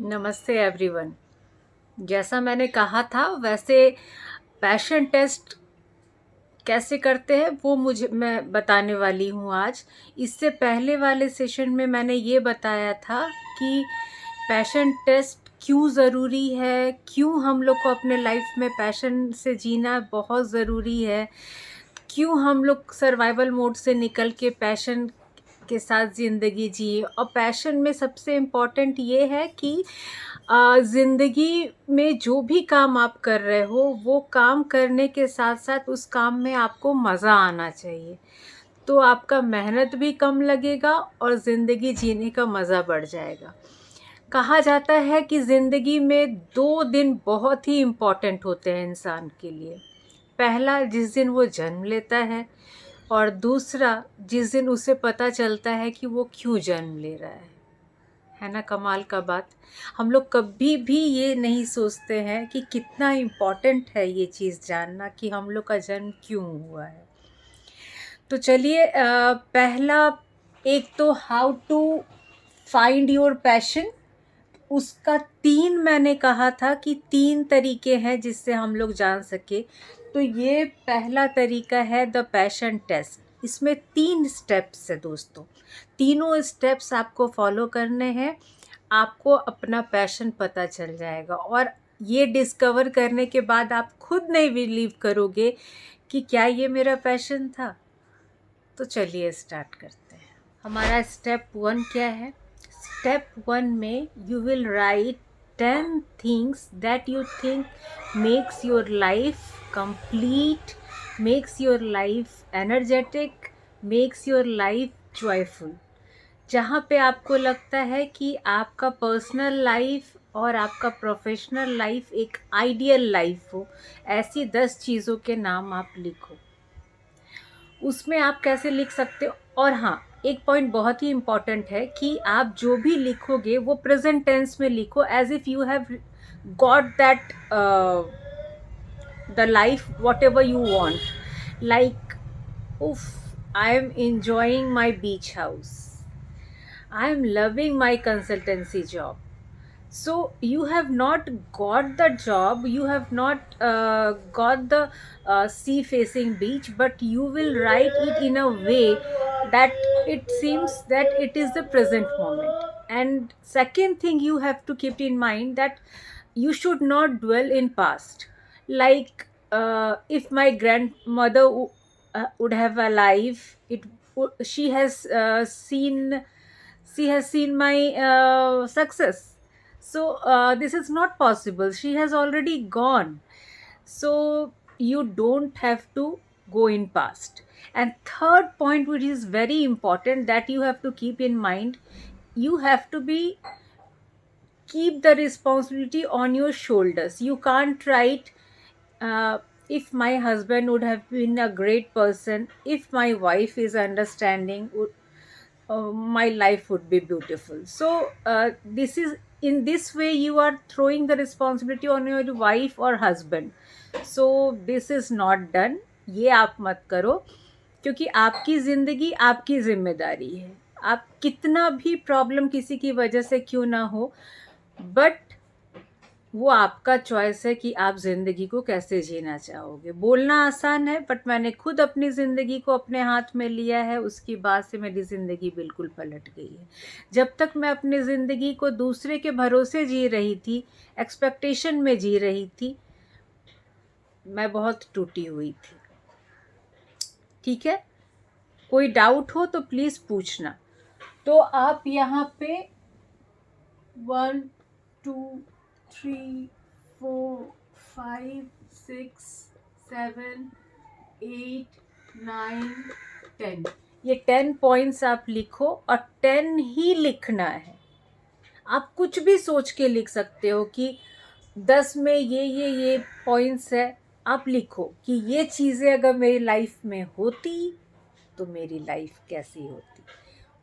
नमस्ते एवरीवन। जैसा मैंने कहा था वैसे पैशन टेस्ट कैसे करते हैं वो मैं बताने वाली हूँ आज। इससे पहले वाले सेशन में मैंने ये बताया था कि पैशन टेस्ट क्यों ज़रूरी है, क्यों हम लोग को अपने लाइफ में पैशन से जीना बहुत ज़रूरी है, क्यों हम लोग सर्वाइवल मोड से निकल के पैशन के साथ ज़िंदगी जिए। और पैशन में सबसे इम्पॉर्टेंट ये है कि ज़िंदगी में जो भी काम आप कर रहे हो वो काम करने के साथ साथ उस काम में आपको मज़ा आना चाहिए। तो आपका मेहनत भी कम लगेगा और ज़िंदगी जीने का मज़ा बढ़ जाएगा। कहा जाता है कि ज़िंदगी में 2 दिन बहुत ही इम्पॉर्टेंट होते हैं इंसान के लिए। पहला जिस दिन वो जन्म लेता है और दूसरा जिस दिन उसे पता चलता है कि वो क्यों जन्म ले रहा है ना। कमाल का बात। हम लोग कभी भी ये नहीं सोचते हैं कि कितना इम्पोर्टेंट है ये चीज़ जानना कि हम लोग का जन्म क्यों हुआ है। तो चलिए पहला एक तो how to find your passion. उसका 3 मैंने कहा था कि 3 तरीके हैं जिससे हम लोग जान सके। तो ये पहला तरीका है द पैशन टेस्ट। इसमें 3 स्टेप्स है दोस्तों। तीनों स्टेप्स आपको फॉलो करने हैं। आपको अपना पैशन पता चल जाएगा और ये डिस्कवर करने के बाद आप खुद नहीं बिलीव करोगे कि क्या ये मेरा पैशन था। तो चलिए स्टार्ट करते हैं। हमारा स्टेप 1 क्या है। स्टेप 1 में you will write 10 things that you think makes your life complete, makes your life energetic, makes your life joyful. जहाँ पे आपको लगता है कि आपका पर्सनल लाइफ और आपका प्रोफेशनल लाइफ एक आइडियल लाइफ हो, ऐसी 10 चीज़ों के नाम आप लिखो। उसमें आप कैसे लिख सकते हो। और हाँ, एक पॉइंट बहुत ही इम्पॉर्टेंट है कि आप जो भी लिखोगे वो प्रेजेंट टेंस में लिखो, as if you have got that the life whatever you want. Like, उफ, I am enjoying my beach house, I am loving my consultancy job. So you have not got the job, you have not got the sea facing beach, but you will write it in a way that it seems that it is the present moment. And second thing you have to keep in mind that you should not dwell in past. Like, if my grandmother would have alive, she has seen my success. So this is not possible. She has already gone. So you don't have to go in past. And third point, which is very important that you have to keep in mind, you have to be keep the responsibility on your shoulders. You can't write, uh, if my husband would have been a great person, if my wife is understanding, my life would be beautiful. So this is, in this way you are throwing the responsibility on your wife or husband. So this is not done. ये आप मत करो, क्योंकि आपकी ज़िंदगी आपकी जिम्मेदारी है। आप कितना भी प्रॉब्लम किसी की वजह से क्यों ना हो, बट वो आपका चॉइस है कि आप ज़िंदगी को कैसे जीना चाहोगे। बोलना आसान है, बट मैंने खुद अपनी ज़िंदगी को अपने हाथ में लिया है, उसकी बाद से मेरी ज़िंदगी बिल्कुल पलट गई है। जब तक मैं अपनी ज़िंदगी को दूसरे के भरोसे जी रही थी, एक्सपेक्टेशन में जी रही थी, मैं बहुत टूटी हुई थी। ठीक है, कोई डाउट हो तो प्लीज़ पूछना। तो आप यहाँ पे 1 2 3 4 5 6 7 8 9 10, ये 10 पॉइंट्स आप लिखो और 10 ही लिखना है। आप कुछ भी सोच के लिख सकते हो कि 10 में ये पॉइंट्स है। आप लिखो कि ये चीज़ें अगर मेरी लाइफ में होती तो मेरी लाइफ कैसी होती।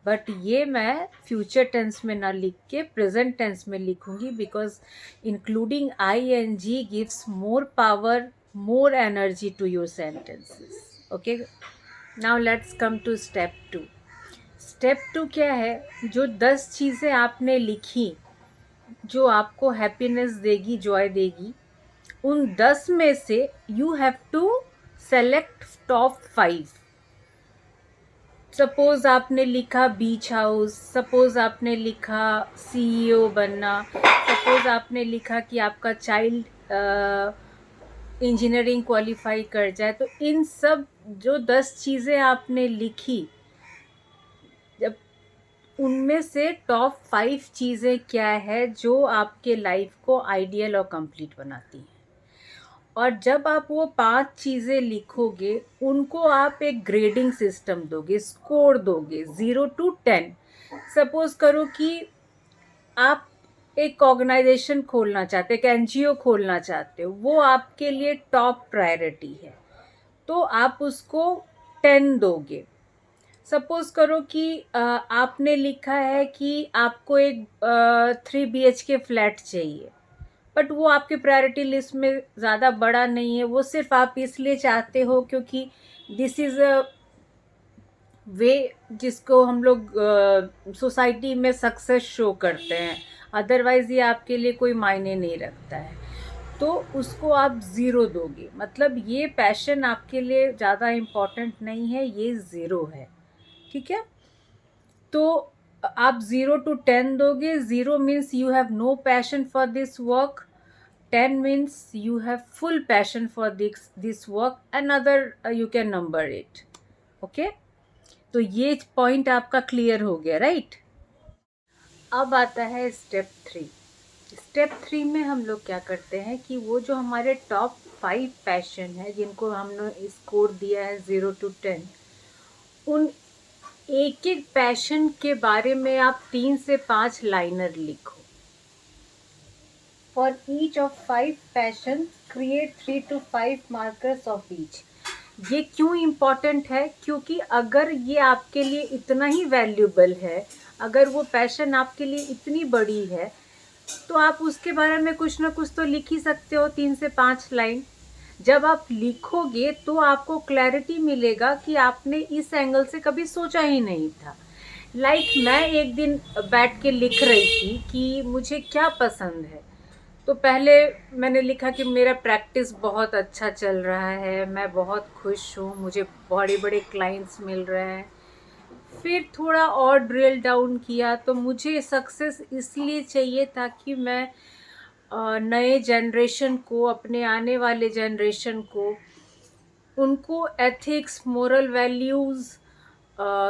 बट ये मैं फ्यूचर टेंस में ना लिख के प्रेजेंट टेंस में लिखूंगी, because including ING gives more power, more energy to your sentences. Okay, now let's come to step 2। Step 2 क्या है। जो 10 चीज़ें आपने लिखी जो आपको हैप्पीनेस देगी, जॉय देगी, उन 10 में से you have to select top 5। Suppose आपने लिखा बीच हाउस, सपोज आपने लिखा सीईओ बनना, सपोज आपने लिखा कि आपका चाइल्ड इंजीनियरिंग क्वालिफाई कर जाए, तो इन सब जो 10 चीज़ें आपने लिखी, जब उनमें से टॉप 5 चीज़ें क्या है जो आपके लाइफ को आइडियल और कंप्लीट बनाती हैं। और जब आप वो 5 चीज़ें लिखोगे, उनको आप एक ग्रेडिंग सिस्टम दोगे, स्कोर दोगे 0 to 10। सपोज करो कि आप एक ऑर्गेनाइजेशन खोलना चाहते, एक एनजीओ खोलना चाहते हो, वो आपके लिए टॉप प्रायोरिटी है, तो आप उसको 10 दोगे। सपोज करो कि आपने लिखा है कि आपको एक 3 BHK फ्लैट चाहिए, बट वो आपके प्रायोरिटी लिस्ट में ज़्यादा बड़ा नहीं है, वो सिर्फ आप इसलिए चाहते हो क्योंकि दिस इज़ अ वे जिसको हम लोग सोसाइटी में सक्सेस शो करते हैं, अदरवाइज़ ये आपके लिए कोई मायने नहीं रखता है, तो उसको आप 0 दोगे। मतलब ये पैशन आपके लिए ज़्यादा इम्पोर्टेंट नहीं है, ये 0 है, ठीक है। तो आप 0 to 10 दोगे। 0 means you have no passion for this work, 10 means you have full passion for this work, another you can number it, okay। तो ये पॉइंट आपका क्लियर हो गया, राइट। अब आता है स्टेप 3। स्टेप 3 में हम लोग क्या करते हैं कि वो जो हमारे टॉप 5 पैशन है, जिनको हमने स्कोर दिया है 0 to 10, उन एक एक पैशन के बारे में आप 3 से 5 लाइनर लिखो। For each of 5 passions, create 3 to 5 markers of each। ये क्यों इम्पॉर्टेंट है? क्योंकि अगर ये आपके लिए इतना ही वैल्यूबल है, अगर वो पैशन आपके लिए इतनी बड़ी है, तो आप उसके बारे में कुछ ना कुछ तो लिख ही सकते हो, 3 से 5 लाइन। जब आप लिखोगे तो आपको क्लैरिटी मिलेगा कि आपने इस एंगल से कभी सोचा ही नहीं था। मैं एक दिन बैठ के लिख रही थी कि मुझे क्या पसंद है, तो पहले मैंने लिखा कि मेरा प्रैक्टिस बहुत अच्छा चल रहा है, मैं बहुत खुश हूँ, मुझे बड़े बड़े क्लाइंट्स मिल रहे हैं। फिर थोड़ा और ड्रिल डाउन किया, तो मुझे सक्सेस इसलिए चाहिए था कि मैं नए जनरेशन को, अपने आने वाले जनरेशन को, उनको एथिक्स, मोरल वैल्यूज़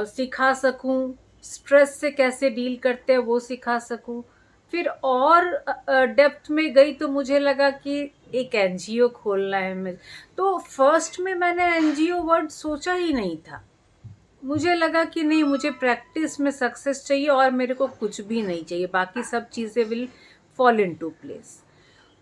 सिखा सकूं, स्ट्रेस से कैसे डील करते हैं वो सिखा सकूं। फिर और डेप्थ में गई तो मुझे लगा कि एक एनजीओ खोलना है मैं। तो फर्स्ट में मैंने एनजीओ वर्ड सोचा ही नहीं था, मुझे लगा कि नहीं, मुझे प्रैक्टिस में सक्सेस चाहिए और मेरे को कुछ भी नहीं चाहिए, बाकी सब चीज़ें विल फॉल इनटू प्लेस।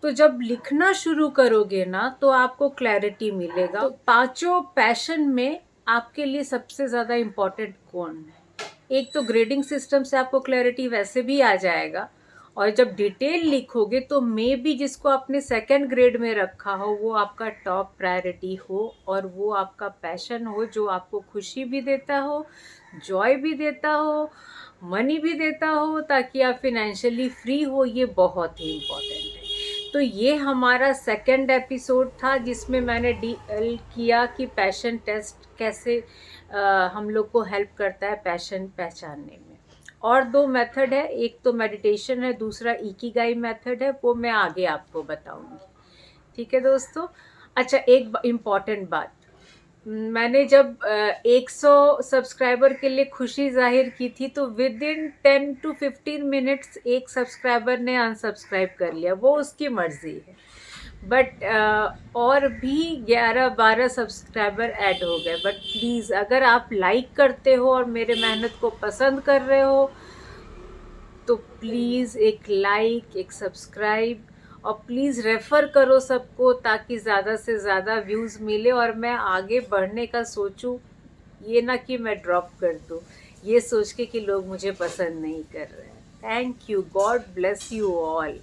तो जब लिखना शुरू करोगे ना, तो आपको क्लैरिटी मिलेगा। तो 5 पैशन में आपके लिए सबसे ज़्यादा इम्पोर्टेंट कौन है? एक तो ग्रेडिंग सिस्टम से आपको क्लैरिटी वैसे भी आ जाएगा, और जब डिटेल लिखोगे तो मे बी जिसको आपने सेकंड ग्रेड में रखा हो वो आपका टॉप प्रायोरिटी हो, और वो आपका पैशन हो जो आपको खुशी भी देता हो, जॉय भी देता हो, मनी भी देता हो, ताकि आप फिनेंशियली फ्री हो। ये बहुत ही इम्पोर्टेंट है। तो ये हमारा सेकंड एपिसोड था जिसमें मैंने डील किया कि पैशन टेस्ट कैसे हम लोग को हेल्प करता है पैशन पहचानने में। और 2 मेथड है, एक तो मेडिटेशन है, दूसरा इकिगाई मेथड है, वो मैं आगे आपको बताऊंगी, ठीक है दोस्तों। अच्छा, एक इम्पॉर्टेंट बात, मैंने जब 100 सब्सक्राइबर के लिए खुशी जाहिर की थी, तो विद इन 10 to 15 मिनट्स एक सब्सक्राइबर ने अनसब्सक्राइब कर लिया, वो उसकी मर्ज़ी है। बट और भी 11-12 सब्सक्राइबर ऐड हो गए। बट प्लीज़, अगर आप लाइक करते हो और मेरे मेहनत को पसंद कर रहे हो, तो प्लीज़ एक लाइक, एक सब्सक्राइब, और प्लीज़ रेफ़र करो सबको, ताकि ज़्यादा से ज़्यादा व्यूज़ मिले और मैं आगे बढ़ने का सोचूं। ये ना कि मैं ड्रॉप कर दूं, ये सोच के कि लोग मुझे पसंद नहीं कर रहे हैं। Thank you, God bless you all.